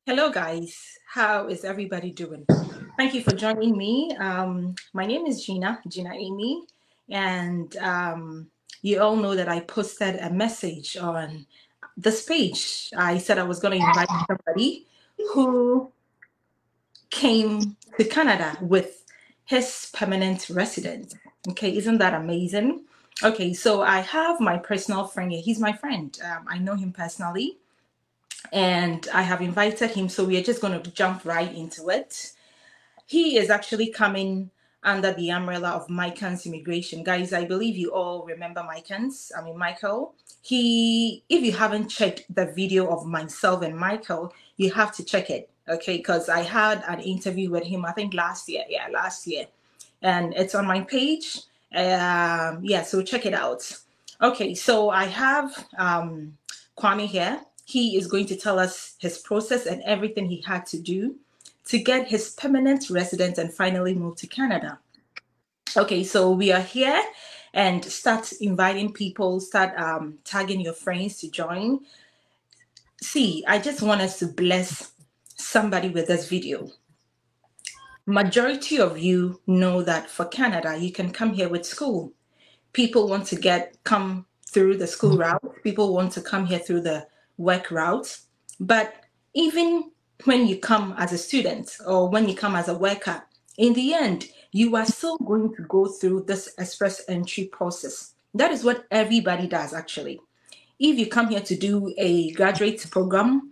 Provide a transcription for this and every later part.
Hello, guys. How is everybody doing? Thank you for joining me. My name is Gina Amy, and you all know that I posted a message on this page. I said I was going to invite somebody who came to Canada with his permanent resident. Okay, isn't that amazing? Okay, so I have my personal friend here. He's my friend. I know him personally and I have invited him. So we are just going to jump right into it. He is actually coming under the umbrella of Mycans Immigration. Guys, I believe you all remember Mycans. I mean, Michael. If you haven't checked the video of myself and Michael, you have to check it, okay? Because I had an interview with him, I think last year. Yeah, last year. And it's on my page. Yeah, so check it out. Okay, so I have Kwame here. He is going to tell us his process and everything he had to do to get his permanent residence and finally move to Canada. Okay, so we are here and start inviting people, start tagging your friends to join. See, I just want us to bless somebody with this video. Majority of you know that for Canada, you can come here with school. People want to come through the school route. People want to come here through the work route. But even when you come as a student or when you come as a worker, in the end, you are still going to go through this express entry process. That is what everybody does, actually. If you come here to do a graduate program,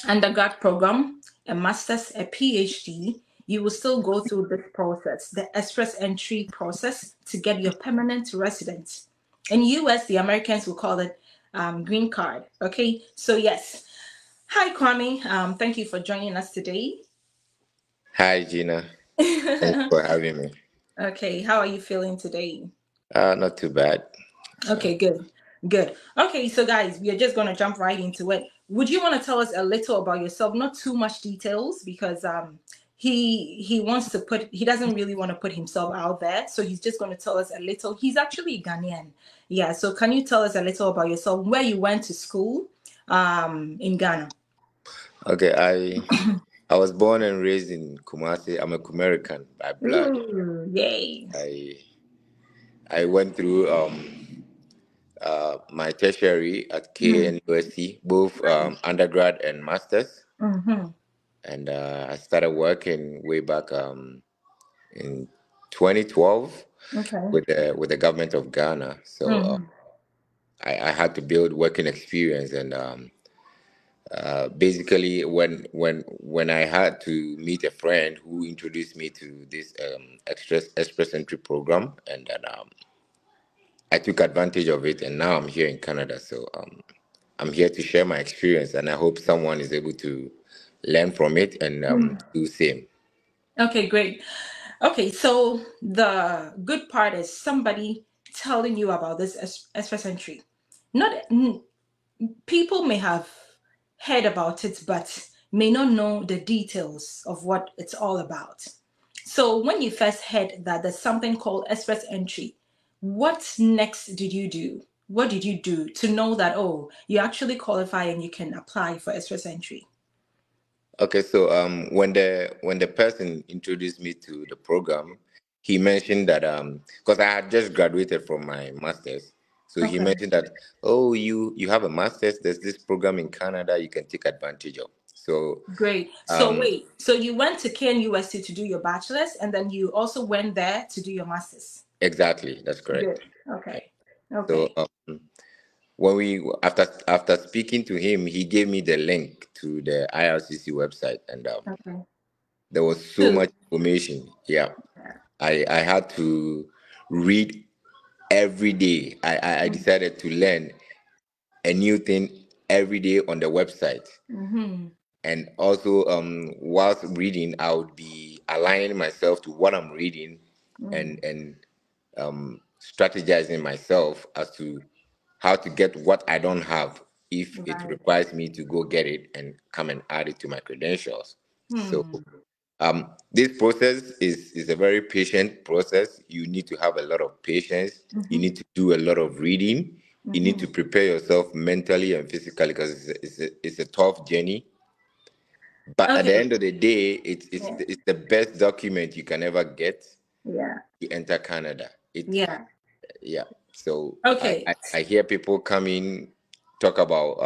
undergrad program, a master's, a PhD, you will still go through this process, the express entry process to get your permanent residence. In US, the Americans will call it green card. Okay, so yes. Hi, Kwame. Thank you for joining us today. Hi, Gina. Thanks for having me. Okay, how are you feeling today? Not too bad. Okay, good. Good. Okay, so guys, we are just going to jump right into it. Would you want to tell us a little about yourself? Not too much details because he doesn't really want to put himself out there. So he's just going to tell us a little. He's actually Ghanaian. Yeah, so can you tell us a little about yourself, where you went to school in Ghana? Okay, I was born and raised in Kumasi. I'm a Kumerican by blood. Ooh, yay. I went through my tertiary at Mm-hmm. KNUST, both Right. undergrad and masters, Mm-hmm. and I started working way back in 2012 Okay. with the government of Ghana. So Mm-hmm. I had to build working experience and. Basically when I had to meet a friend who introduced me to this express entry program, and then I took advantage of it, and now I'm here in Canada. So I'm here to share my experience, and I hope someone is able to learn from it and do same. Okay, great. Okay, so the good part is somebody telling you about this express entry. Not people may have heard about it, but may not know the details of what it's all about. So when you first heard that there's something called express entry, what next did you do? What did you do to know that you actually qualify and you can apply for express entry? Okay, so when the person introduced me to the program, he mentioned that because I had just graduated from my masters, so he Okay. mentioned that, oh, you have a masters, there's this program in Canada you can take advantage of. So Great. So um wait, so you went to KNUST to do your bachelor's and then you also went there to do your master's. exactly, that's Good. correct. Okay. So Okay. when we after speaking to him, he gave me the link to the IRCC website, and Okay. there was so Two. much information. Yeah, I had to read every day. I decided to learn a new thing every day on the website. Mm-hmm. And also, whilst reading, I would be aligning myself to what I'm reading, and strategizing myself as to how to get what I don't have if it Right. requires me to go get it and come and add it to my credentials. So Hmm. this process is a very patient process. You need to have a lot of patience. You Mm-hmm. need to do a lot of reading. You need Mm-hmm. to prepare yourself mentally and physically because it's a tough journey. But at the Okay. end of the day, Yeah. it's the best document you can ever get Yeah. to enter Canada. Yeah. Yeah. So Okay. I hear people come in talk about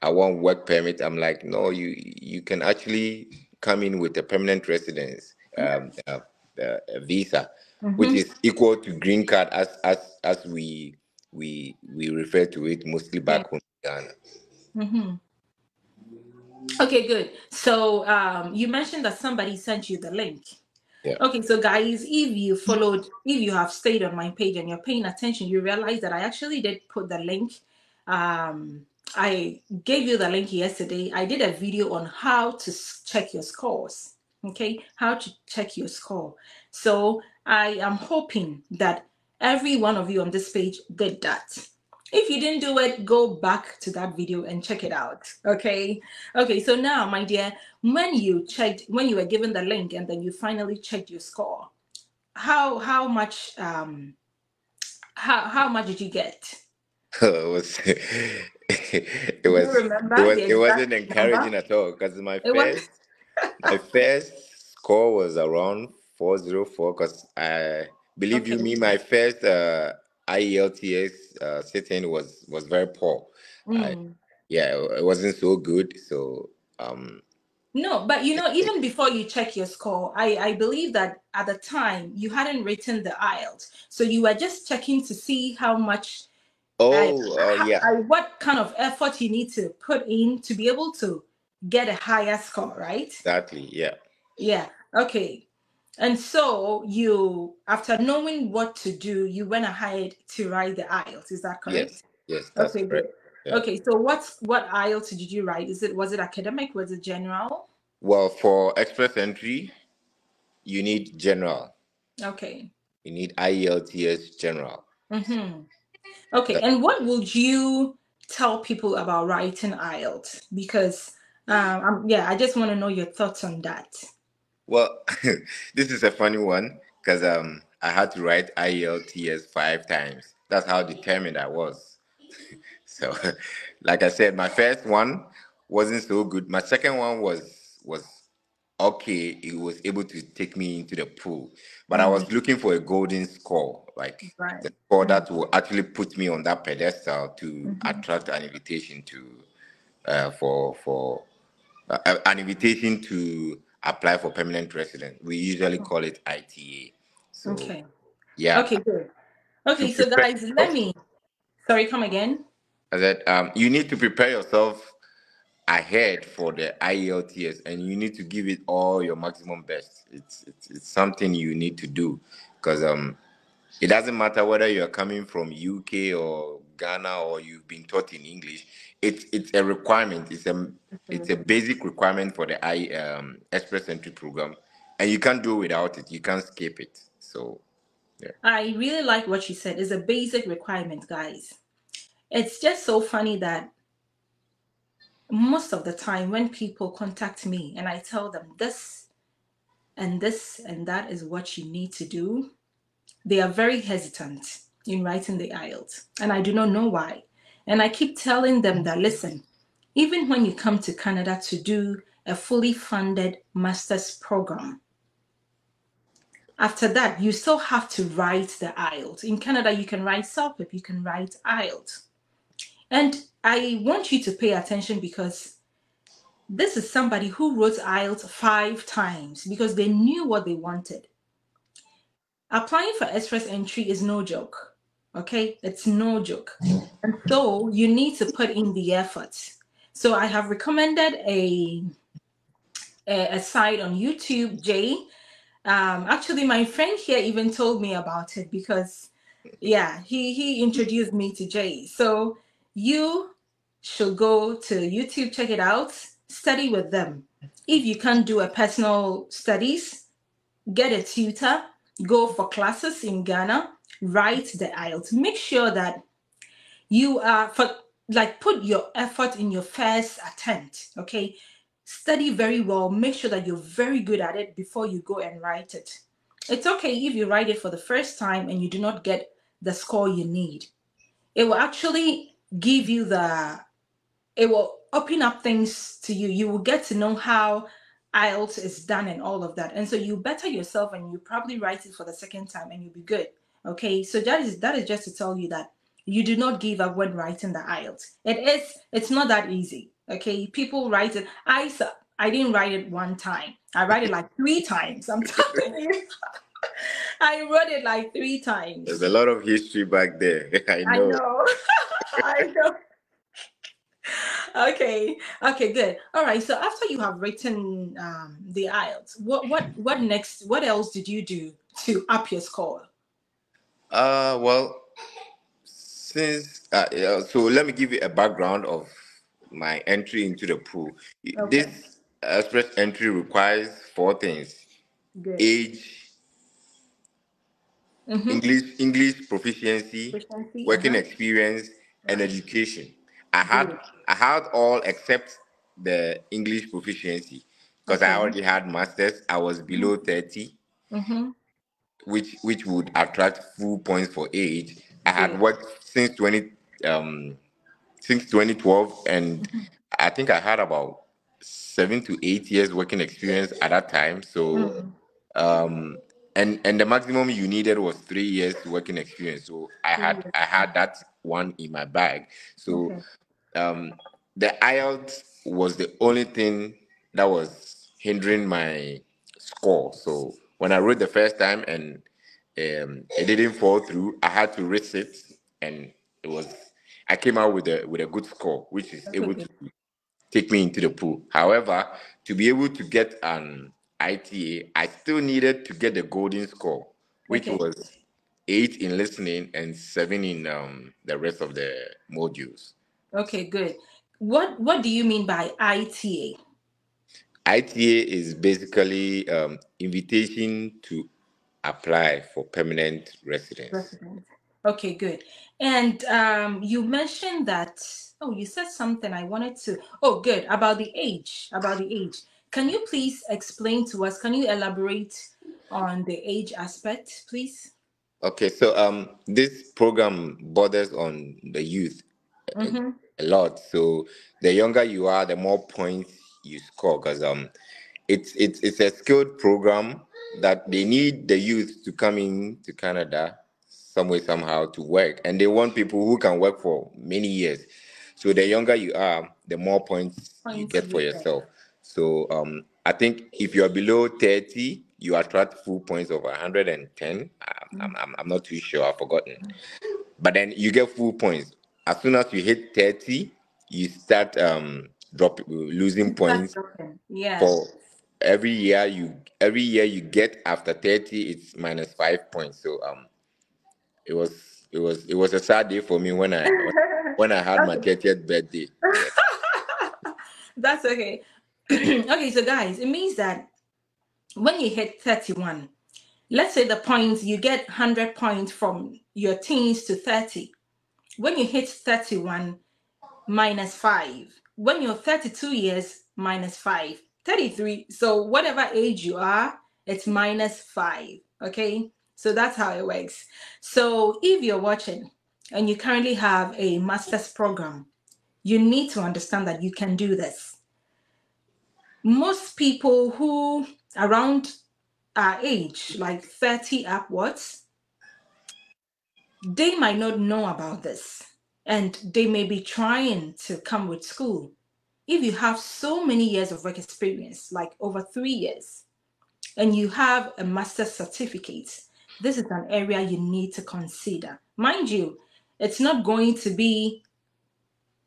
I want work permit. I'm like, no, you can actually come in with a permanent residence a visa, which Mm-hmm. is equal to green card as we refer to it mostly Yeah. back home in Ghana. Mm-hmm. Okay, good. So you mentioned that somebody sent you the link. Yeah. Okay, so guys, if you have stayed on my page and you're paying attention, you realize that I actually did put the link. I gave you the link yesterday. I did a video on how to check your scores. Okay, how to check your score. So I am hoping that every one of you on this page did that. If you didn't do it, go back to that video and check it out. Okay. Okay, so now, my dear, when you were given the link and then you finally checked your score, how much how much did you get? it was Do you remember the it exact wasn't number? encouraging at all because It was my first score was around 404 because I believe you okay. me my first IELTS sitting was very poor. I Mm. Yeah, it wasn't so good. So um No, but even before you check your score, I believe that at the time you hadn't written the IELTS, so you were just checking to see how much yeah, what kind of effort you need to put in to be able to get a higher score, right? exactly, yeah. Yeah. Okay. And so you, after knowing what to do, you went ahead to write the IELTS. Is that correct? Yes, that's Okay, correct. good. Yeah. Okay, so what IELTS did you write? Was it academic? Was it general? Well, for express entry, you need general. Okay. You need IELTS general. Mm-hmm. Okay, and what would you tell people about writing IELTS? Because yeah, I just want to know your thoughts on that. Well, this is a funny one because I had to write IELTS 5 times. That's how determined I was. So, like I said, my first one wasn't so good. My second one was okay. It was able to take me into the pool, but I Mm, was looking for a golden score, like right. the score Mm, that will actually put me on that pedestal to mhm. attract an invitation to for an invitation to apply for permanent resident. We usually call it ITA. So Okay. yeah, Okay, good. to Okay, so prepare guys, yourself, sorry, come again. I said you need to prepare yourself ahead for the IELTS, and you need to give it all your maximum best. It's something you need to do because it doesn't matter whether you're coming from UK or Ghana or you've been taught in English. It's a requirement. It's a basic requirement for the Express Entry program, and you can't do without it. You can't skip it. So yeah. I really like what you said. It's a basic requirement, guys. It's just so funny that most of the time when people contact me and I tell them this and that is what you need to do, they are very hesitant in writing the IELTS. And I do not know why. And I keep telling them that, listen, even when you come to Canada to do a fully funded master's program, after that, you still have to write the IELTS. In Canada, you can write CELPIP, you can write IELTS. And I want you to pay attention because this is somebody who wrote IELTS 5 times because they knew what they wanted. Applying for express entry is no joke. Okay, it's no joke. And so you need to put in the effort. So I have recommended a site on YouTube, Jay. Actually, my friend here even told me about it because, yeah, he introduced me to Jay. So you should go to YouTube, check it out, study with them. If you can't do a personal studies, get a tutor, go for classes in Ghana, write the IELTS. Make sure that you are put your effort in your first attempt. Okay, study very well. Make sure that you're very good at it before you go and write it. It's okay if you write it for the first time and you do not get the score you need. It will actually give you it will open up things to you. You will get to know how IELTS is done and all of that. And so you better yourself and you probably write it for the second time and you'll be good. Okay. So that is just to tell you that you do not give up when writing the IELTS. It's not that easy. Okay. People write it. I didn't write it one time. I write it like 3 times. I'm telling you. I wrote it like 3 times. There's a lot of history back there. I I know. know. I know. Okay. Okay. Good. All right. So after you have written the IELTS, what next? What else did you do to up your score? Well, since so let me give you a background of my entry into the pool. Okay. This express entry requires 4 things: Good. age, Mm-hmm. English proficiency, Proficiency. working Uh-huh. experience, and Right. education. I had Good. I had all except the English proficiency because I Okay. already had masters. I was below 30, Mm-hmm. which would attract full points for age. I had Good. worked um since 2012, and I think I had about 7 to 8 years working experience at that time. So Mm. um and the maximum you needed was 3 years working experience. So I 3 had years. I had that one in my bag. So Okay. um the IELTS was the only thing that was hindering my score. So when I wrote the first time and it didn't fall through, I had to resit, and it was I came out with a good score, which is Okay. able to Good. take me into the pool. However, to be able to get an ITA, I still needed to get the golden score, which Okay. was 8 in listening and 7 in the rest of the modules. Okay. Good. What do you mean by ITA? ITA is basically invitation to apply for permanent residence. Resident. Okay, good. And you mentioned that, oh, you said something I wanted to, oh, good, about the age, about the age. Can you please explain to us, can you elaborate on the age aspect, please? Okay, so this program borders on the youth a, Mm-hmm. a lot. So the younger you are, the more points you score, because it's a skilled program that they need the youth to come in to Canada some way somehow to work, and they want people who can work for many years. So the younger you are, the more points you Points get for you get. yourself. So I think if you are below 30, you attract full points of 110. I'm not too sure, I've forgotten. But then you get full points. As soon as you hit 30, you start losing Start points dropping. Yeah. for every year you get after 30, it's -5 points. So it was a sad day for me when I had my Okay. 30th birthday. Yeah. That's okay. Okay, so guys, it means that when you hit 31, let's say the points you get 100 points from your teens to 30. When you hit 31, -5. When you're 32 years, -5. 33. So whatever age you are, it's -5. Okay. So that's how it works. So if you're watching and you currently have a master's program, you need to understand that you can do this. Most people who around our age, like 30 upwards, they might not know about this and they may be trying to come with school. If you have so many years of work experience, like over 3 years, and you have a master's certificate, this is an area you need to consider. Mind you, it's not going to be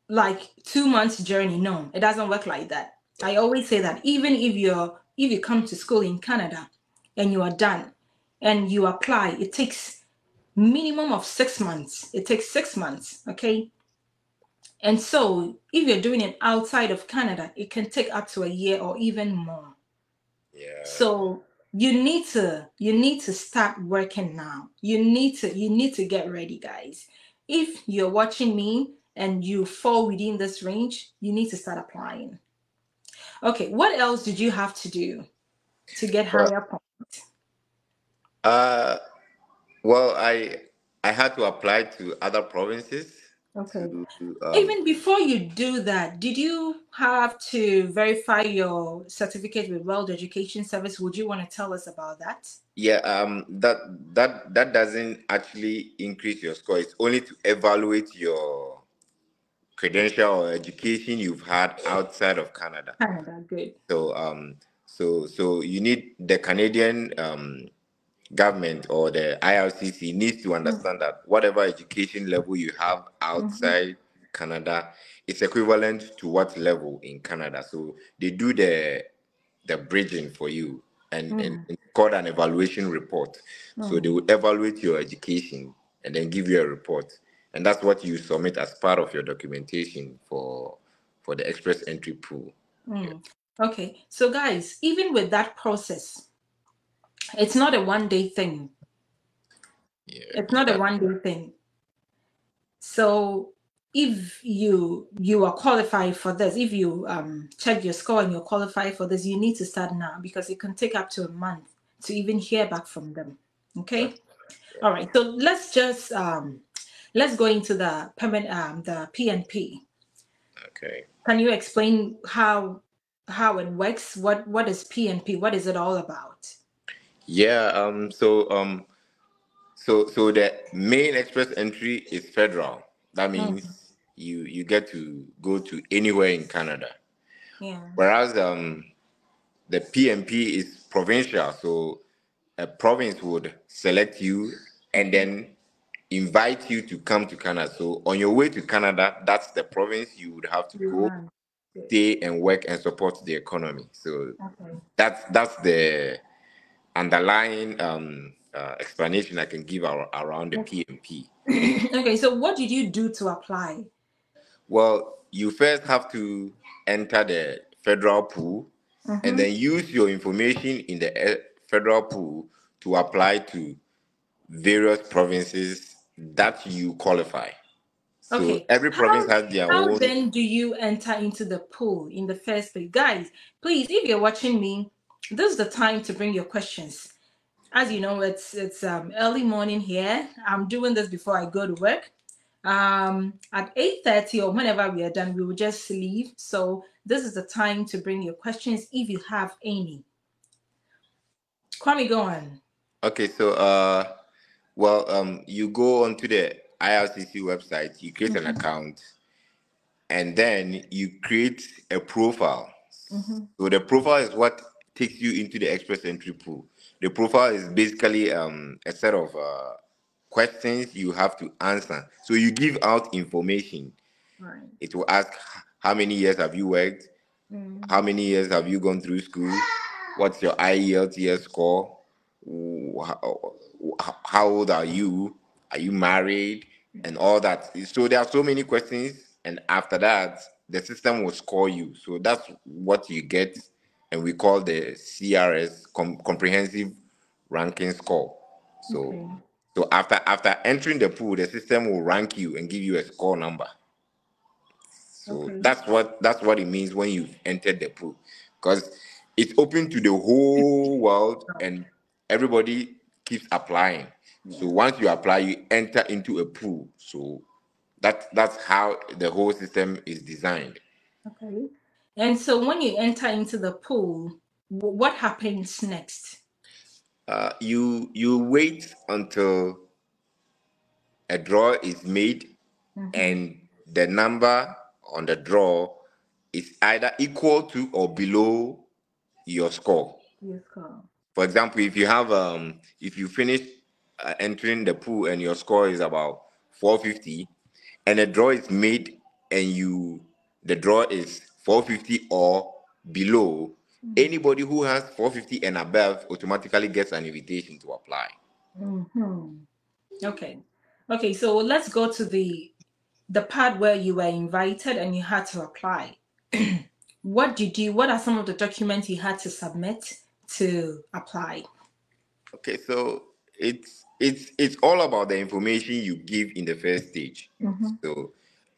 like 2 months journey. No, it doesn't work like that. I always say that even if you come to school in Canada and you are done and you apply, it takes minimum of 6 months. It takes 6 months, okay? And so if you're doing it outside of Canada, it can take up to a year or even more. Yeah. So you need to start working now. You need to get ready, guys. If you're watching me and you fall within this range, you need to start applying. Okay, what else did you have to do to get Well, higher points? uh, well, I had to apply to other provinces. Okay. to Even before you do that, did you have to verify your certificate with World Education Service? Would you want to tell us about that? yeah, that doesn't actually increase your score. It's only to evaluate your credential or education you've had outside of Canada. Canada, good. So you need the Canadian government or the IRCC needs to understand that whatever education level you have outside Canada is equivalent to what level in Canada. So they do the bridging for you, and it's called an evaluation report. So they will evaluate your education and then give you a report, and that's what you submit as part of your documentation for the express entry pool. Okay, so guys, even with that process, it's not a one-day thing. Yeah, It's not a one-day thing. So if you are qualified for this, if you check your score and you're qualified for this, you need to start now because it can take up to a month to even hear back from them. Okay. All right. So let's go into the permanent the PNP. okay. Can you explain how it works? What is PNP? What is it all about? Yeah. So the main express entry is federal. That means you get to go to anywhere in Canada. Yeah. Whereas the PMP is provincial. So a province would select you and then invite you to come to Canada. So on your way to Canada, that's the province you would have to You go, run. Good. stay and work and support the economy. So Okay. that's the underlying explanation I can give around the PMP. Okay. So what did you do to apply? Well, you first have to enter the federal pool and then use your information in the federal pool to apply to various provinces that you qualify. So Okay. every province has their How own. then do you enter into the pool in the first place? Guys, please, if you're watching me, this is the time to bring your questions. As you know, it's early morning here. I'm doing this before I go to work. At 8:30 or whenever we are done, we will just leave. So this is the time to bring your questions if you have any. Kwame, go on. Okay, so you go onto the IRCC website, you create an account, and then you create a profile. So the profile is what takes you into the express entry pool. The profile is basically a set of questions you have to answer. So you give out information. Right. It will ask how many years have you worked, how many years have you gone through school, what's your IELTS score, how old are you married, and all that. So there are so many questions, and after that, the system will score you. So that's what you get, and we call the CRS comprehensive ranking score. So Okay. so after entering the pool, the system will rank you and give you a score number. So Okay. that's what it means when you've entered the pool, because it's open to the whole world and everybody keeps applying. So Yeah. once you apply, you enter into a pool. So that's how the whole system is designed. Okay. And so when you enter into the pool, what happens next? You wait until a draw is made and the number on the draw is either equal to or below your score. Yes, Carl. For example, if you finish entering the pool and your score is about 450, and a draw is made and the draw is 450 or below, anybody who has 450 and above automatically gets an invitation to apply. Okay. Okay, so let's go to the part where you were invited and you had to apply. What are some of the documents you had to submit to apply? Okay, so it's all about the information you give in the first stage. So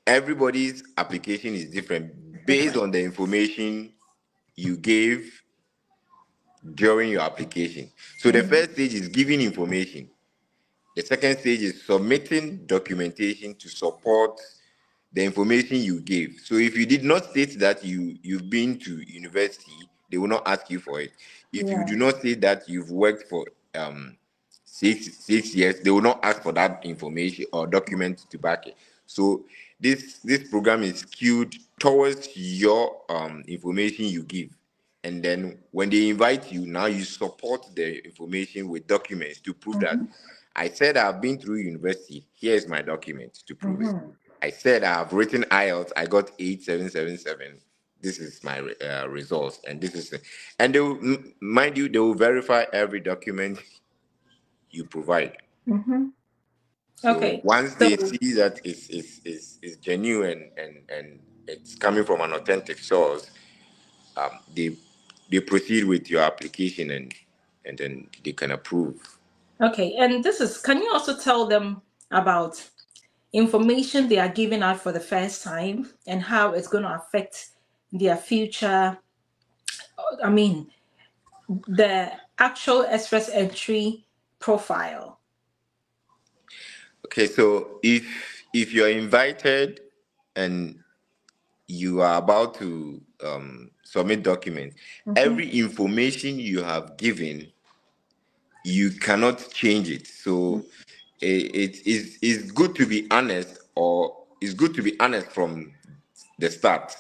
everybody's application is different based Different. on the information you gave during your application. So the first stage is giving information. The second stage is submitting documentation to support the information you gave. So if you did not state that you've been to university, they will not ask you for it. If you Yeah. do not state that you've worked for 6 years, they will not ask for that information or document to back it. So this program is skewed towards your information you give. And then when they invite you, now you support the information with documents to prove that I said I've been through university. Here's my document to prove it. I said I've written IELTS. I got 8777. This is my results, and this is, and they will, mind you, they will verify every document you provide. So Okay. once So they see that it's genuine and it's coming from an authentic source, they proceed with your application and then they can approve. okay, and this is. Can you also tell them about information they are giving out for the first time and how it's going to affect their future? I mean, the actual express entry profile. Okay, so if you're invited and you are about to submit documents, every information you have given, you cannot change it. So it is it's good to be honest, or it's good to be honest from the start.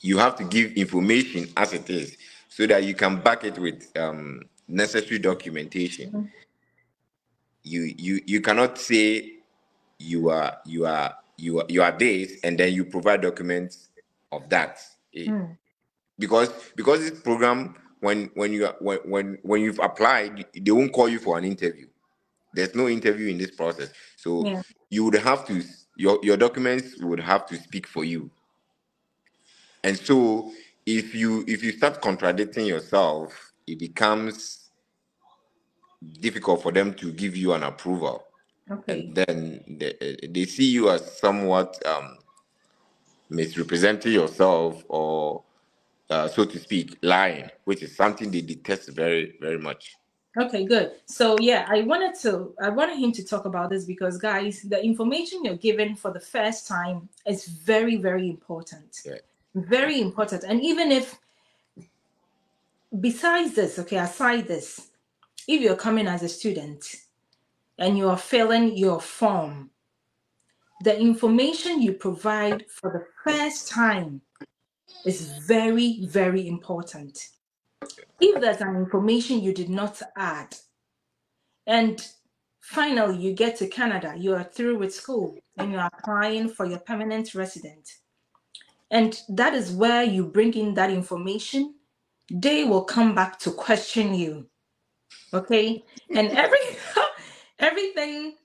You have to give information as it is so that you can back it with necessary documentation. You cannot say you are this and then you provide documents of that. Because this program, when you've applied, they won't call you for an interview. There's no interview in this process. So Yeah. you would have to, your documents would have to speak for you. And so if you start contradicting yourself, it becomes difficult for them to give you an approval. Okay. And then they see you as somewhat misrepresenting yourself, or so to speak, lying, which is something they detest very, very much. Okay, good. So yeah, I wanted him to talk about this because guys, the information you're given for the first time is very, very important. Yeah. Very important. And even if besides this, okay, aside this, if you're coming as a student and you are filling your form, the information you provide for the first time is very, very important. If there's an information you did not add, and finally you get to Canada, you are through with school and you're applying for your permanent resident, and that is where you bring in that information, they will come back to question you. Okay? And everything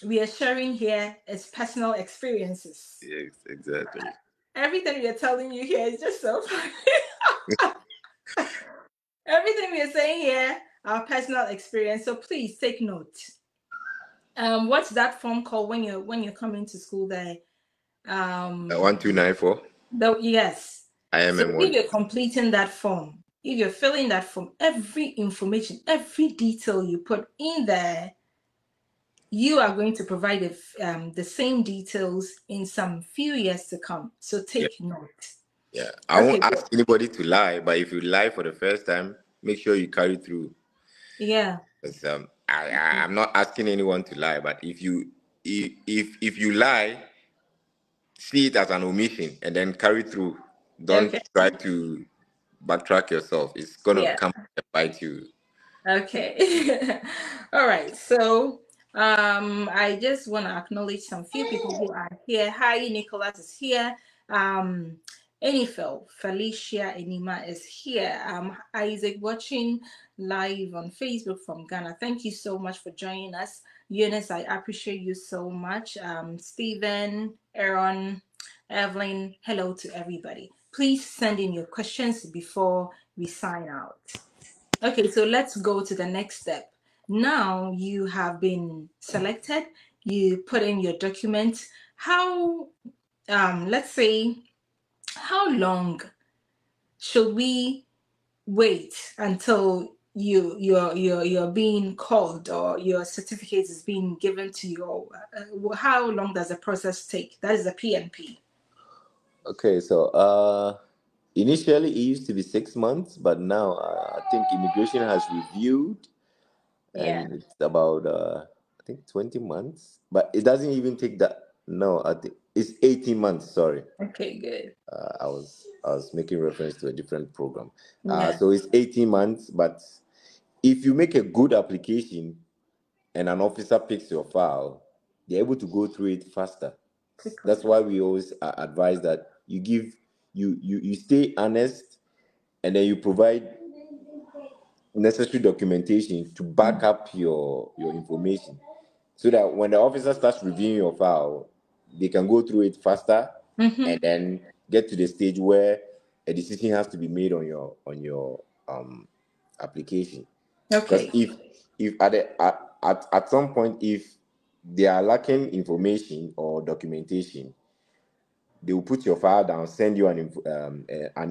we are sharing here is personal experiences. Yes, exactly. Everything we are telling you here is just so funny. Everything we are saying here, our personal experience. So please take note. What's that form called when you're coming to school there? 1294. Yes. So IMM if one. you're completing that form, if you're filling that form, every information, every detail you put in there, you are going to provide the same details in some few years to come. So Yeah, take note. yeah. I Okay. won't ask anybody to lie, but if you lie for the first time, make sure you carry through. Yeah. 'Cause, I'm not asking anyone to lie, but if you lie, see it as an omission and then carry through. Don't Okay. try to backtrack yourself. It's gonna Yeah. come and bite you. Okay. All right. So I just want to acknowledge some few people who are here. Hi, Nicholas is here. Enifel, Felicia Enima is here. Isaac watching live on Facebook from Ghana. Thank you so much for joining us. Eunice, I appreciate you so much. Stephen, Aaron, Evelyn, hello to everybody. Please send in your questions before we sign out. Okay, so let's go to the next step. Now you have been selected, you put in your document. How, let's say, how long should we wait until you're being called, or your certificate is being given to you? How long does the process take? That is the PNP. Okay, so initially it used to be 6 months, but now I think immigration has reviewed, Yeah. and it's about I think 20 months, but it doesn't even take that. No, I think it's 18 months. Sorry, Okay, good. I was making reference to a different program. Yeah. So it's 18 months, but if you make a good application and an officer picks your file, they're able to go through it faster. Quickly. That's why we always advise that you stay honest, and then you provide necessary documentation to back up your information, so that when the officer starts reviewing your file, they can go through it faster, Mm-hmm. and then get to the stage where a decision has to be made on your application. Because Okay. if at some point, if they are lacking information or documentation, they will put your file down, send you an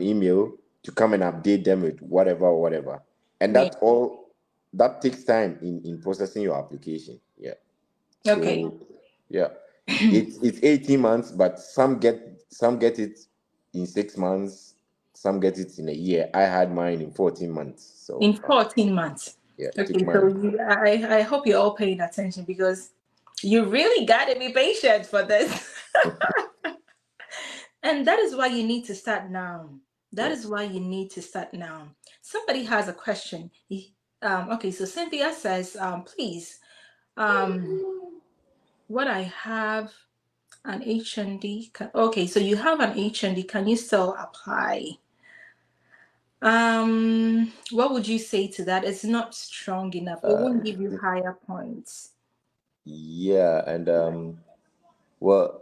email to come and update them with whatever, and Yeah. that's all. That takes time in processing your application. Yeah. Okay. So yeah, it's 18 months, but some get it in 6 months, some get it in a year. I had mine in 14 months. So In 14 months. yeah, it took Okay, so mine. I hope you're all paying attention, because you really got to be patient for this. And that is why you need to start now. That Yeah. is why you need to start now. Somebody has a question. Okay, so Cynthia says, please, um, what I have an HND. Okay, so you have an HND. Can you still apply? What would you say to that? It's not strong enough. It won't give you higher points. Yeah, and well,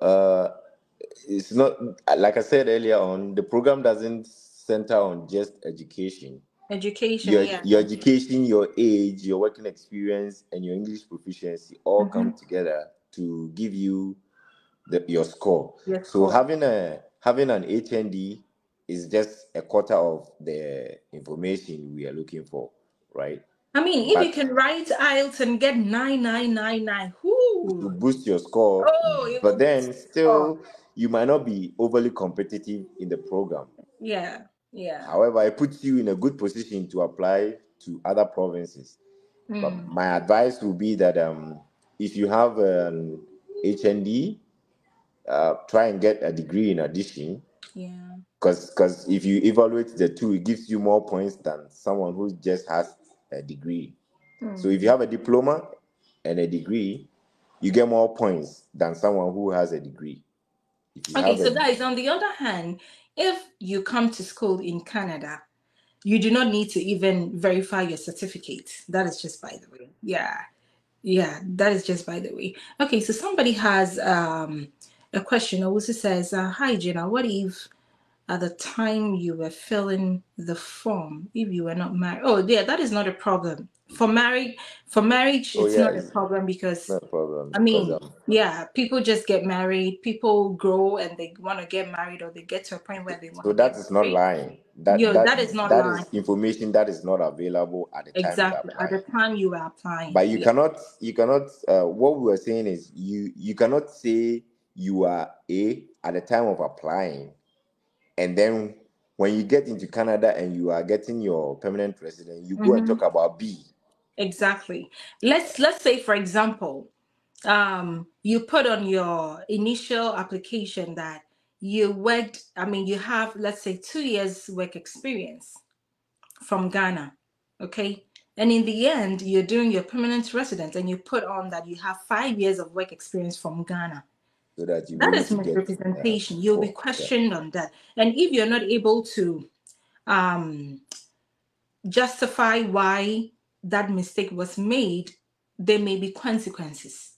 it's not, like I said earlier on. The program doesn't center on just education. Education, Your yeah. your education, your age, your working experience, and your English proficiency all Mm-hmm. come together to give you your score. Yes, So course. having an HND is just a quarter of the information we are looking for, right? I mean, if you But can write IELTS and get 9999, to whoo! boost your score, Oh, it but will boost then your score. still you might not be overly competitive in the program. Yeah, yeah. However, it puts you in a good position to apply to other provinces. But Mm, my advice would be that if you have an HND, try and get a degree in addition. yeah. Because if you evaluate the two, it gives you more points than someone who just has a degree. So if you Mm. have a diploma and a degree, you get more points than someone who has a degree. If you Okay, have so a guys, on the other hand, if you come to school in Canada, you do not need to even verify your certificate. That is just by the way. Yeah. Yeah, that is just by the way. Okay, so somebody has a question. Also says, "Hi, Gina. What if at the time you were filling the form, if you were not married?" Oh, yeah, that is not a problem. For marriage, oh it's yeah, not a it's problem, because not a problem I because mean, yeah, people just get married. People grow and they want to get married, or they get to a point where they want so to that get is not married. lying. That Yo, that that is not that lying. is information that is not available at the time you Exactly. At the apply. time you were applying. But you Yeah. cannot what we were saying is you cannot say you are A at the time of applying, and then when you get into Canada and you are getting your permanent resident, you go and Mm-hmm. talk about B. Exactly. Let's say, for example, you put on your initial application that you worked, I mean, you have, let's say, 2 years work experience from Ghana. Okay. And in the end, you're doing your permanent residence and you put on that you have 5 years of work experience from Ghana. So that you'll be That able is to get misrepresentation. You'll be score. Yeah. questioned on that. And if you're not able to um, justify why that mistake was made, there may be consequences.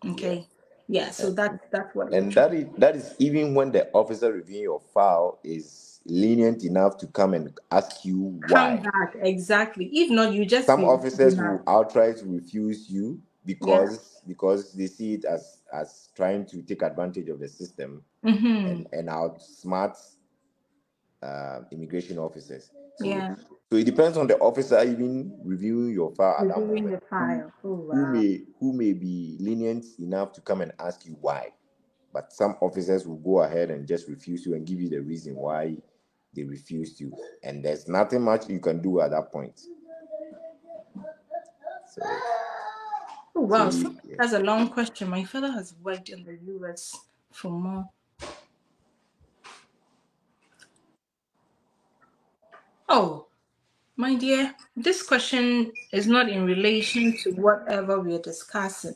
Yeah. Okay. Yeah, so that's what we're And trying. that is even when the officer reviewing your file is lenient enough to come and ask you Come why. back, exactly. If not, you just Some be officers denied. will outright refuse you Yeah. because they see it as trying to take advantage of the system Mm-hmm. and outsmart immigration officers. So, Yeah. so it depends on the officer even reviewing your file at that Reviewing moment. the file. Oh, Who may be lenient enough to come and ask you why, but some officers will go ahead and just refuse you and give you the reason why they refused you, and there's nothing much you can do at that point. So, Oh, wow. so That's a long question. My father has worked in the US for more. Oh, my dear, this question is not in relation to whatever we're discussing.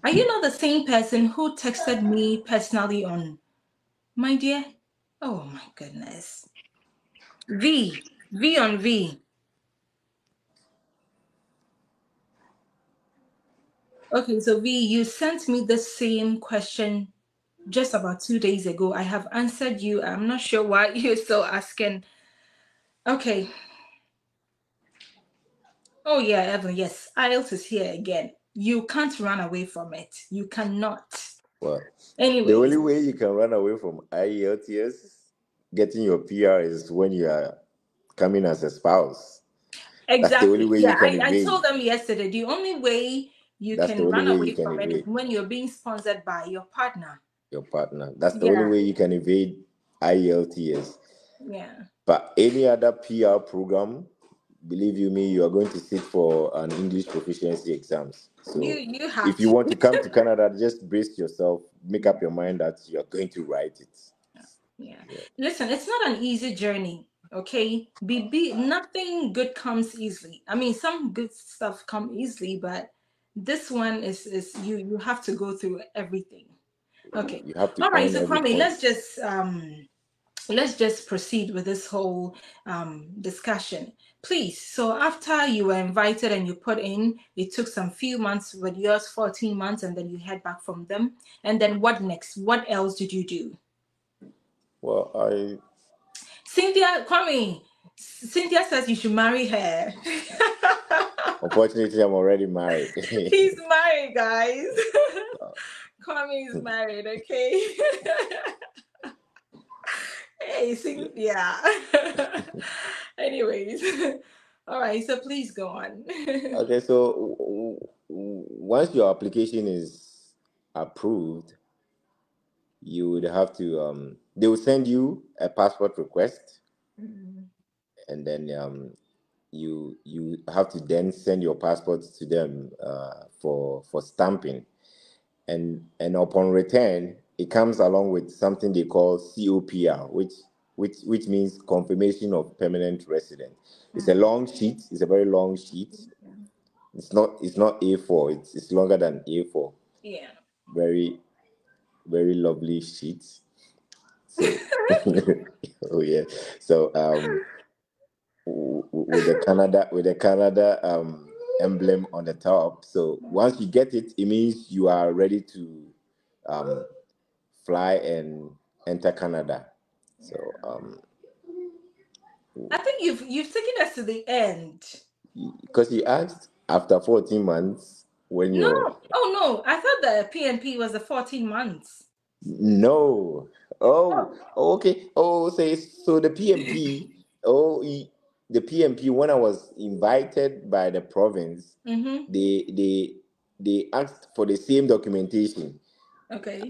Are you not the same person who texted me personally on, my dear? Oh, my goodness. V on V. Okay, so V, you sent me the same question just about 2 days ago. I have answered you. I'm not sure why you're still asking. Okay. Oh, yeah, Evan, yes. IELTS is here again. You can't run away from it. You cannot. well, Anyways. the only way you can run away from IELTS, getting your PR, is when you are coming as a spouse. Exactly. That's the only way you can evade. I told them yesterday, the only way you can run away from it is when you're being sponsored by your partner. Your partner. That's the only way you can evade IELTS. Yeah. But any other PR program, believe you me, you are going to sit for an English proficiency exams. So you have if you want to come to Canada, just brace yourself, make up your mind that you're going to write it. Yeah. Listen, it's not an easy journey. Okay, nothing good comes easily. I mean, some good stuff come easily, but this one is you have to go through everything. Okay. You have to. All right. So Kwame, let's just proceed with this whole discussion, please. So after you were invited and you put in, it took some few months with yours, 14 months, and then you head back from them. And then what next? What else did you do? Well, Kwame, Cynthia says you should marry her. Unfortunately, I'm already married. He's married, guys. Kwame is married, okay? Hey, Cynthia. Anyways, all right, so please go on. Okay, so once your application is approved, you would have to they will send you a passport request, and then you have to then send your passport to them for stamping, and upon return it comes along with something they call COPR, which means confirmation of permanent resident. It's a long sheet. It's a very long sheet. It's not A4. It's longer than A4. Yeah. Very, very lovely sheet. So, oh yeah. So with the Canada emblem on the top. So once you get it, it means you are ready to fly and enter Canada. So I think you've taken us to the end. Because you asked after 14 months when you. Oh no, I thought the PNP was the 14 months. No. Okay. So the PNP. The PNP. When I was invited by the province, they asked for the same documentation. Okay.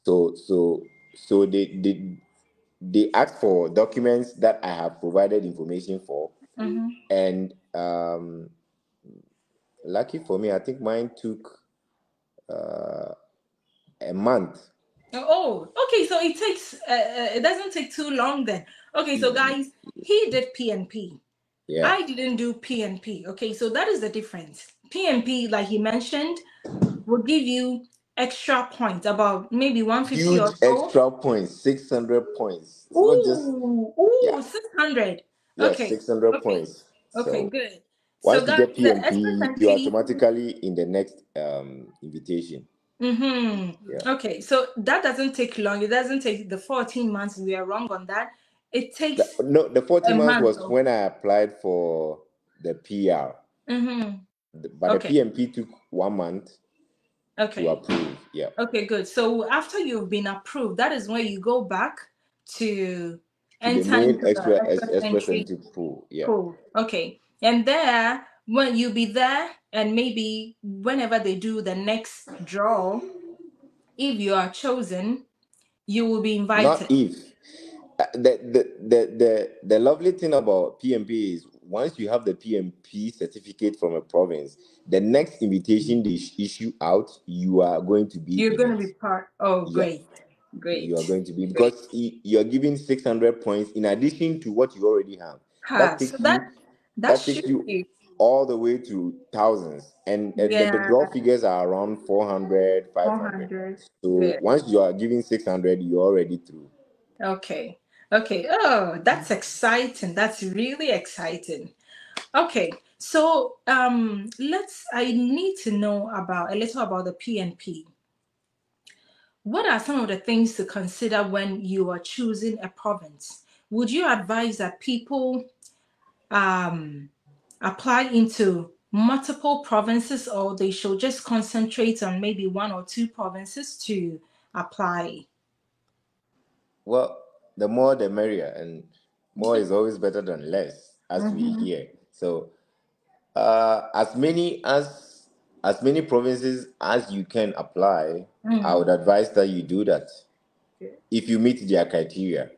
So they asked for documents that I have provided information for, and lucky for me, I think mine took a month. Oh, okay. So it takes it doesn't take too long then. Okay, so guys, he did PNP. Yeah. I didn't do PNP. Okay, so that is the difference. PNP, like he mentioned, will give you extra points, about maybe 150 Huge or so. extra points, 600 points. It's not just 600. Yeah, Okay. 600 points. Okay, So good. once So you guys, get PNP, you're automatically in the next invitation. Okay, so that doesn't take long. It doesn't take the 14 months. We are wrong on that. It takes the 14 months was month. when I applied for the PR. But the PNP took 1 month to approve. Yeah. Okay, good. So after you've been approved, that is when you go back to to the enter main into the express express entry entry pool. Yeah. pool. Okay. And there, when you be there, and maybe whenever they do the next draw, if you are chosen, you will be Not invited. if. The lovely thing about PMP is once you have the PMP certificate from a province, the next invitation they issue out, you are going to be You're in going to it. be part. Oh, Yeah, great. you are Great. going to be, because you're given 600 points in addition to what you already have. Ha, so that That takes should you be, all the way to thousands, and the yeah, draw figures are around 400, 500. 400. So Good. once you are given 600, you're already through. Okay. Okay. Oh, that's exciting. That's really exciting. Okay. So I need to know about a little about the PNP. What are some of the things to consider when you are choosing a province? Would you advise that people apply into multiple provinces, or they should just concentrate on maybe one or two provinces to apply? Well, the more the merrier, and more is always better than less, as we Mm-hmm. hear. So, as many provinces as you can apply, I would advise that you do that if you meet their criteria.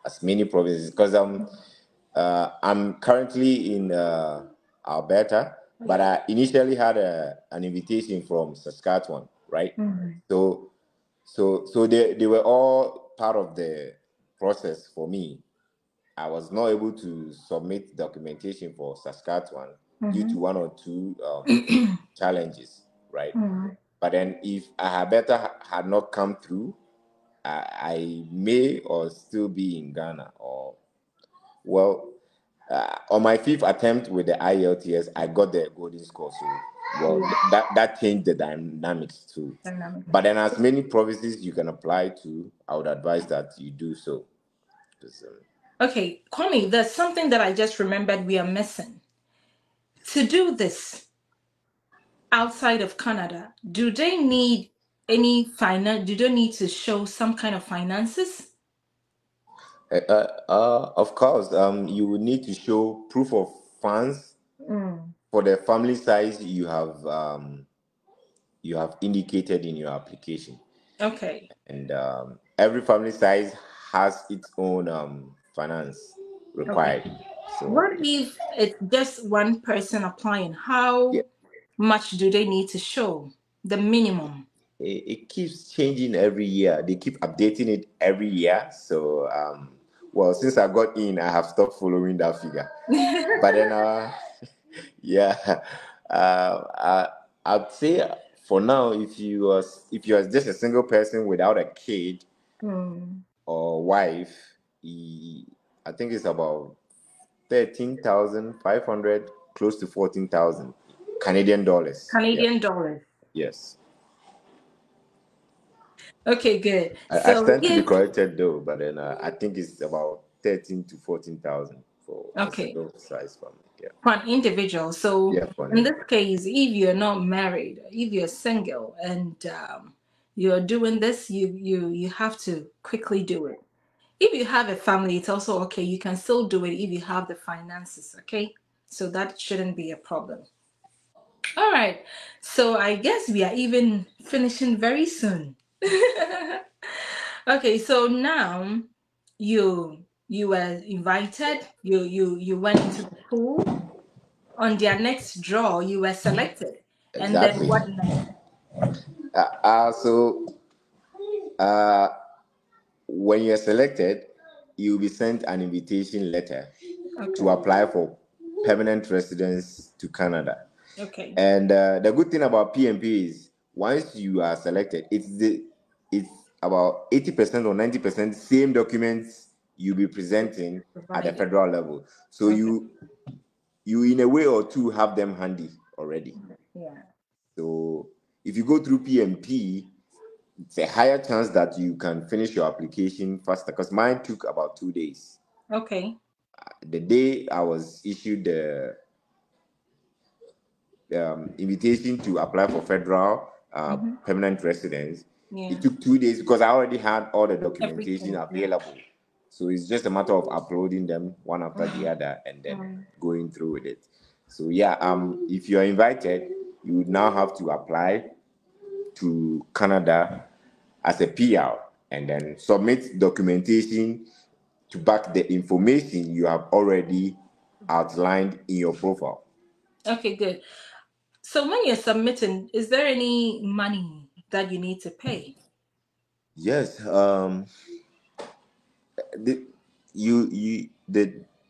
As many provinces, because I'm currently in Alberta, but I initially had an invitation from Saskatchewan, right? Mm-hmm. So they were all part of the process for me. I was not able to submit documentation for Saskatchewan due to one or two challenges, right? Mm-hmm. But then if Alberta had not come through, I may or still be in Ghana. Or well, on my fifth attempt with the IELTS, I got the golden score. So well, Yeah. that changed the dynamics too. Dynamic. But then, as many provinces you can apply to, I would advise that you do so. 'Cause, Okay, Kwame, there's something that I just remembered we are missing. To do this outside of Canada, do they need any finance? Do they need to show some kind of finances? of course, you will need to show proof of funds Mm. for the family size you have indicated in your application, Okay. and every family size has its own finance Okay. required. So What if it's just one person applying? How yeah, much do they need to show? The minimum. it keeps changing every year. They keep updating it every year. So well, since I got in, I have stopped following that figure. But then yeah, I'd say for now, if you are just a single person without a kid Hmm. or wife, I think it's about 13,500, close to 14,000 Canadian dollars. Yeah. Canadian dollars. Yes. Okay, good. I So stand to be if corrected though, but then I think it's about 13 to 14,000 for a okay, single size family. Yeah. for an individual. So Yeah, for an in this individual. case, if you're not married, if you're single and you're doing this, you have to quickly do it. If you have a family, it's also okay. You can still do it if you have the finances. Okay, so that shouldn't be a problem. All right. So I guess we are even finishing very soon. Okay, so now you were invited, you went into the pool. On their next draw, you were selected. And then Exactly. what next? So uh, when you're selected, you'll be sent an invitation letter to Okay. apply for permanent residence to Canada. Okay. And the good thing about PMP is once you are selected, it's about 80% or 90% same documents you'll be presenting at the Provided. federal level. So Okay. you in a way or two have them handy already. Yeah. So if you go through PMP, it's a higher chance that you can finish your application faster, because mine took about 2 days. Okay. The day I was issued the invitation to apply for federal Mm-hmm. permanent residence, Yeah. it took 2 days because I already had all the documentation Everything. Yeah. available. So it's just a matter of uploading them one after the other and then going through with it. So yeah, if you're invited, you would now have to apply to Canada as a PR and then submit documentation to back the information you have already outlined in your profile. Okay, good. So when you're submitting, is there any money that you need to pay? Yes. The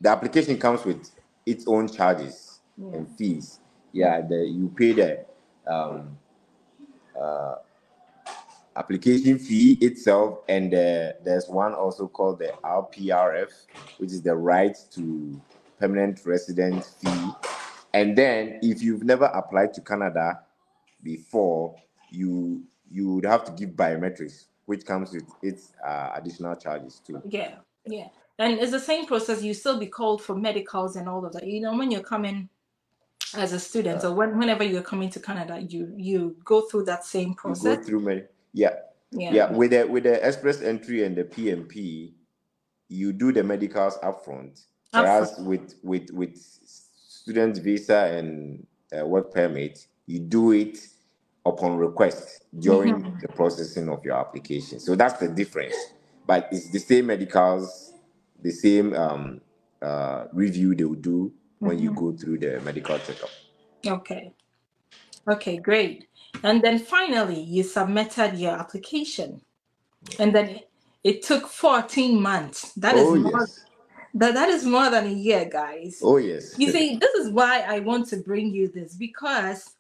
application comes with its own charges and fees. Yeah, you pay the application fee itself, and there's one also called the RPRF, which is the right to permanent resident fee. And then if you've never applied to Canada before, you would have to give biometrics, which comes with its additional charges too. Yeah, yeah. And it's the same process. You still be called for medicals and all of that. You know, when you're coming as a student or whenever you're coming to Canada, you go through that same process. You go through many, yeah. With the express entry and the PMP, you do the medicals upfront. Whereas with student visa and work permit, you do it upon request during the processing of your application. So that's the difference. But it's the same medicals, the same review they will do when you go through the medical checkup. Okay, great. And then finally, you submitted your application, and then it took 14 months. That is more than a year, guys. Oh yes. You see, this is why I want to bring you this, because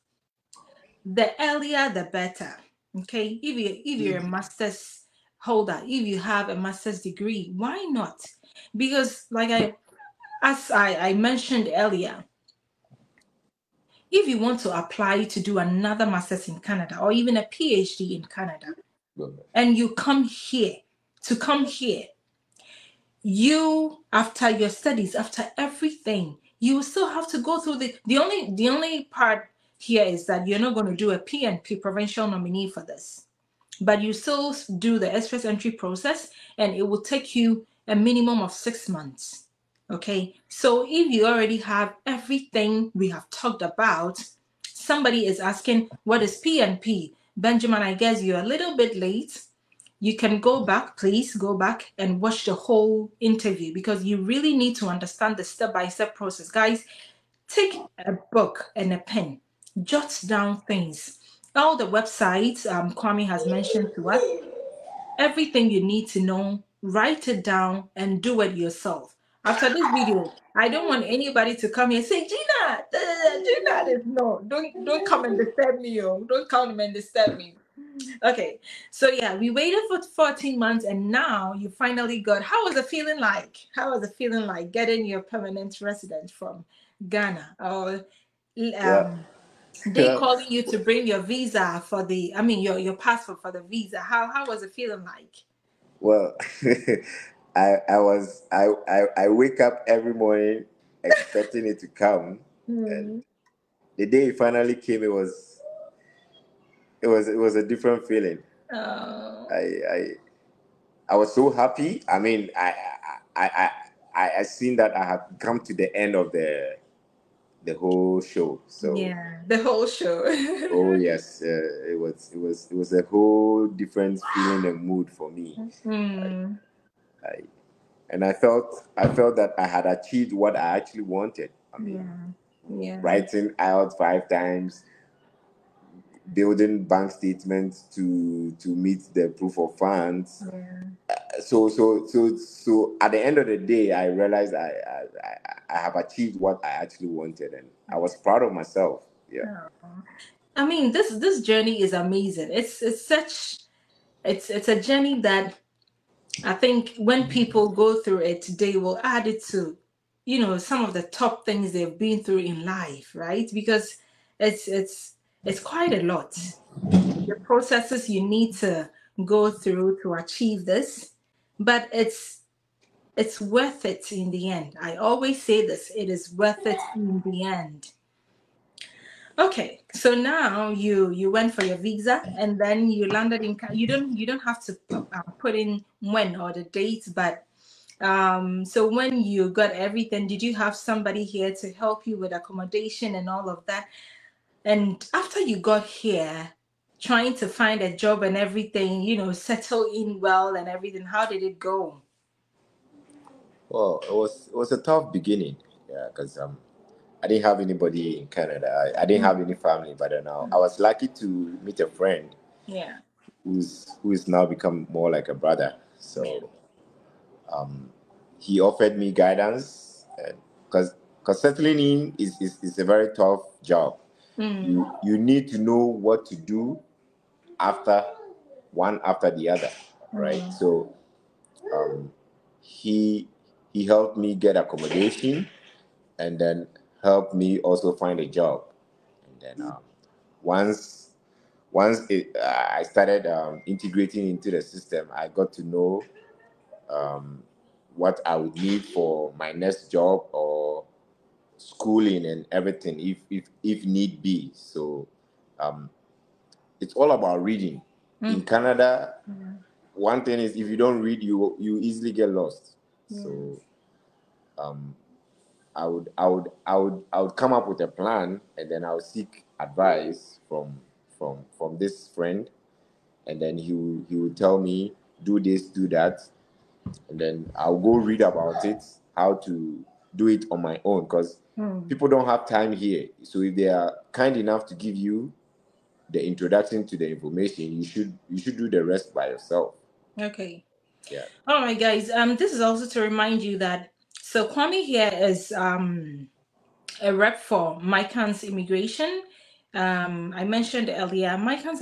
the earlier the better. Okay, if you're a master's holder, if you have a master's degree, why not? Because as I mentioned earlier, if you want to apply to do another master's in Canada or even a PhD in Canada, and you come here, you, after your studies, after everything, you still have to go through the only part here is that you're not going to do a PNP, provincial nominee, for this. But you still do the express entry process, and it will take you a minimum of 6 months. Okay, so if you already have everything we have talked about, somebody is asking, what is PNP? Benjamin, I guess you're a little bit late. You can go back, please go back and watch the whole interview, because you really need to understand the step-by-step process. Guys, take a book and a pen, jot down things. All the websites Kwame has mentioned to us, everything you need to know, write it down and do it yourself. After this video, I don't want anybody to come here and say, Gina, don't come and disturb me, don't come and disturb me. Okay, so yeah, we waited for 14 months, and now you finally got. How was it feeling like? Getting your permanent residence from Ghana? Or they calling you to bring your visa for your passport for the visa? How was it feeling like? Well, I wake up every morning expecting it to come, and the day it finally came, it was a different feeling. I was so happy. I mean, I seen that I had come to the end of the whole show. So yeah, the whole show. Oh yes, it was a whole different feeling and mood for me. And I felt that I had achieved what I actually wanted. I mean, writing out 5 times, building bank statements to meet the proof of funds. So at the end of the day, I realized I have achieved what I actually wanted, and I was proud of myself. Yeah. I mean, this journey is amazing. It's a journey that I think when people go through it, they will add it to, some of the top things they've been through in life, right? Because it's quite a lot. The processes you need to go through to achieve this, but it's worth it in the end. I always say this, it is worth it in the end. Okay, so now you went for your visa, and then you landed in. You don't have to put in when or the date, but So when you got everything, did you have somebody here to help you with accommodation and all of that? And after you got here, trying to find a job and everything, settle in well and everything, how did it go? Well, it was a tough beginning, yeah, because I didn't have anybody in Canada. I didn't have any family, but now I was lucky to meet a friend Yeah, who's now become more like a brother. yeah. So he offered me guidance, and because settling in is a very tough job. Mm, You need to know what to do after one after the other, right? mm, So he he helped me get accommodation, and then helped me also find a job. And then once I started integrating into the system, I got to know what I would need for my next job or schooling and everything, if need be. So it's all about reading. In mm, Canada, mm, one thing is if you don't read, you easily get lost. yeah. So I would come up with a plan, and then I would seek advice from this friend, and then he would tell me do this, do that, and then I'll go read about it, how to do it on my own, because Mm. people don't have time here. So if they are kind enough to give you the introduction to the information, you should do the rest by yourself. Okay. Yeah. All right, guys. This is also to remind you that so Kwame here is a rep for Mycans Immigration. I mentioned earlier, Michael.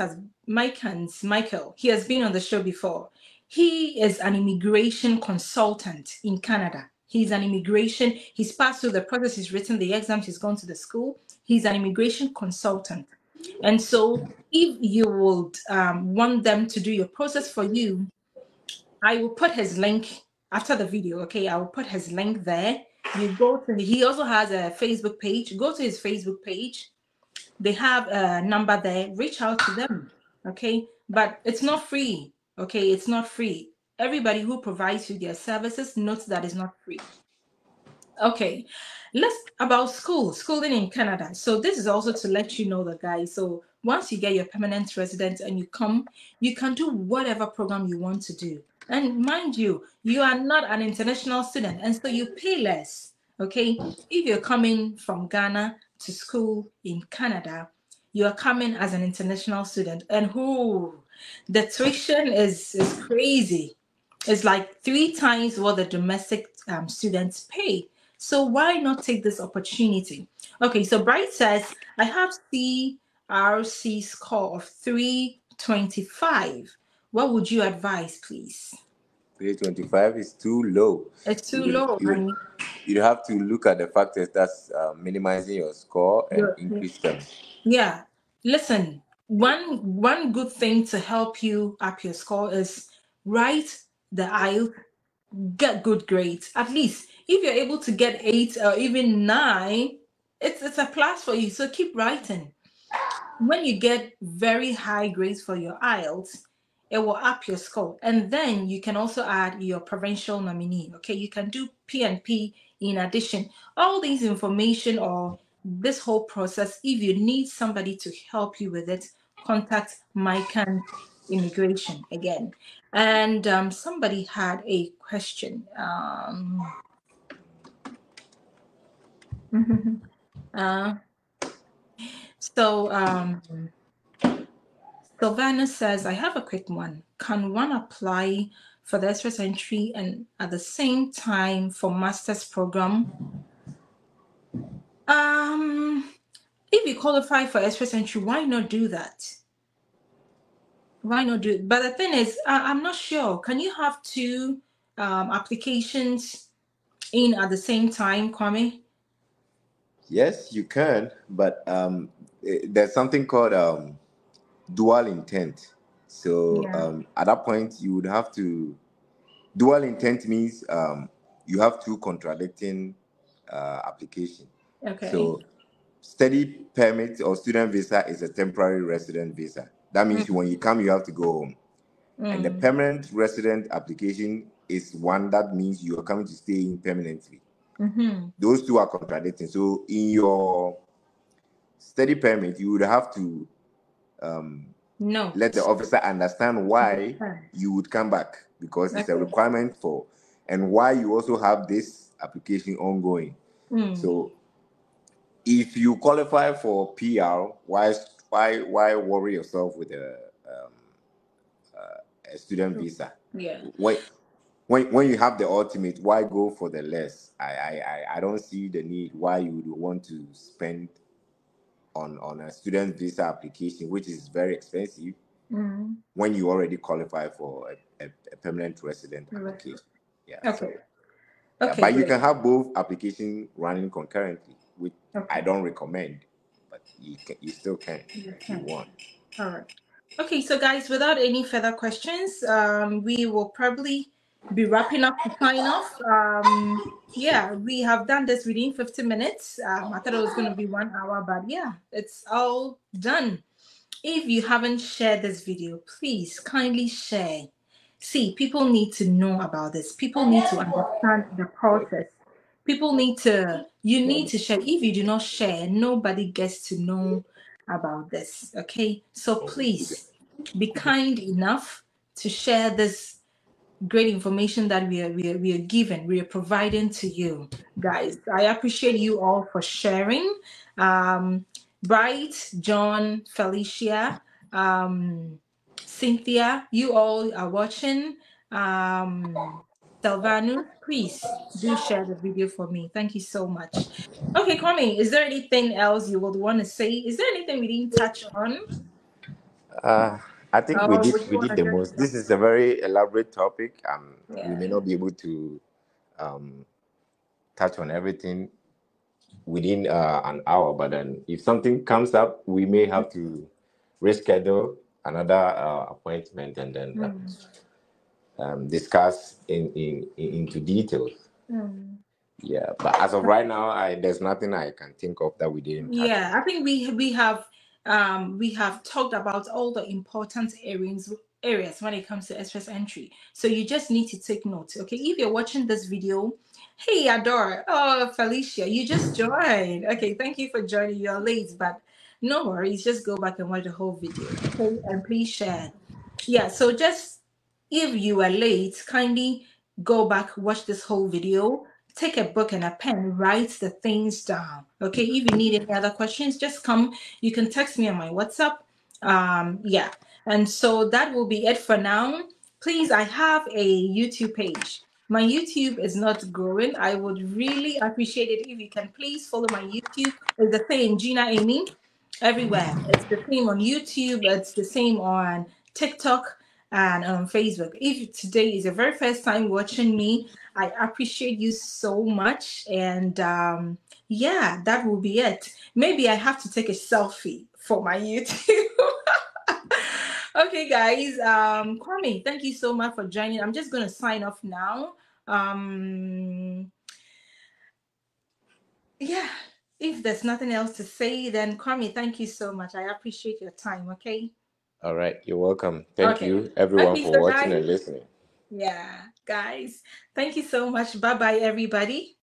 He has been on the show before. He is an immigration consultant in Canada. He's passed through the process, he's written the exams, he's gone to the school. He's an immigration consultant. And so if you would want them to do your process for you, I will put his link after the video. Okay, I will put his link there. You go to he also has a Facebook page. Go to his Facebook page. They have a number there. Reach out to them. Okay, but it's not free. Okay, it's not free. Everybody who provides you their services notes that it's not free. Okay, let's about schooling in Canada. So this is also to let you know the guys. So once you get your permanent residence and you come, you can do whatever program you want to do. And mind you, you are not an international student, and so you pay less. Okay, if you're coming from Ghana to school in Canada, you are coming as an international student, and who the tuition is crazy. It's like 3 times what the domestic students pay. So why not take this opportunity? Okay, so Bright says, I have CRC score of 325. What would you advise, please? 325 is too low. It's You too would low. you would you have to look at the factors that's minimizing your score and increase them. Yeah. Listen, one good thing to help you up your score is write the IELTS, get good grades. At least if you're able to get 8 or even 9, it's a plus for you. So keep writing. When you get very high grades for your IELTS, it will up your score. And then you can also add your provincial nominee. Okay, you can do PNP in addition. All these information or this whole process, if you need somebody to help you with it, contact Mycan Immigration again. And somebody had a question. uh, so Sylvana says, I have a quick one. Can one apply for the express entry and at the same time for master's program? If you qualify for express entry, why not do that? Why not do it? But the thing is, I'm not sure. Can you have 2 applications in at the same time, Kwame? Yes, you can, but there's something called dual intent. So Yeah. at that point, you would have to. Dual intent means you have two contradicting application. Okay. So study permit or student visa is a temporary resident visa. That means when you come, you have to go home. And the Mm, permanent resident application is one that means you are coming to stay in permanently. Mm-hmm. Those two are contradicting. So in your study permit, you would have to No. let the officer understand why you would come back, because it's a requirement for, and why you also have this application ongoing. So if you qualify for PR, why worry yourself with a student visa? Yeah. When you have the ultimate, why go for the less? I don't see the need why you would want to spend on a student visa application, which is very expensive, when you already qualify for a permanent resident application. Yeah. Okay. So, Okay. but great. you can have both applications running concurrently, which I don't recommend, but you still can if you want. All right. Okay, so guys, without any further questions, we will probably be wrapping up to sign off. Yeah, we have done this within 50 minutes. I thought it was going to be 1 hour, but yeah, it's all done. If you haven't shared this video, please kindly share. See, people need to know about this. People need to understand the process. You need to share. If you do not share, nobody gets to know about this. Okay, so please be kind enough to share this great information that we are providing to you guys. I appreciate you all for sharing. Bright, John, Felicia, Cynthia, you all are watching. Salvanu, please do share the video for me. Thank you so much. Okay, Kwame, is there anything else you would want to say? Is there anything we didn't touch on? I think we did the most. This is a very elaborate topic. We may not be able to touch on everything within an hour, but then if something comes up, we may have to reschedule another appointment and then discuss into details. Yeah, but as of right now, there's nothing I can think of that we didn't touch on. I think we have talked about all the important areas when it comes to express entry. So you just need to take note. Okay, if you're watching this video, hey Adore, oh Felicia, you just joined. Okay, thank you for joining. You're late, but no worries. Just go back and watch the whole video. Okay, and please share. Yeah, so just if you are late, kindly go back, watch this whole video, take a book and a pen, write the things down. Okay, if you need any other questions, just come. You can text me on my WhatsApp. Yeah, and so that will be it for now. Please, I have a YouTube page. My YouTube is not growing. I would really appreciate it if you can please follow my YouTube. It's the same, Gina Amy, everywhere. It's the same on YouTube. It's the same on TikTok and on Facebook. If today is your very first time watching me, I appreciate you so much. And yeah, that will be it. Maybe I have to take a selfie for my YouTube. Okay, guys. Kwame, thank you so much for joining. I'm just going to sign off now. Yeah, if there's nothing else to say, then Kwame, thank you so much. I appreciate your time. Okay. All right, you're welcome. Thank you, everyone, for watching and listening. Yeah, guys, thank you so much. Bye bye, everybody.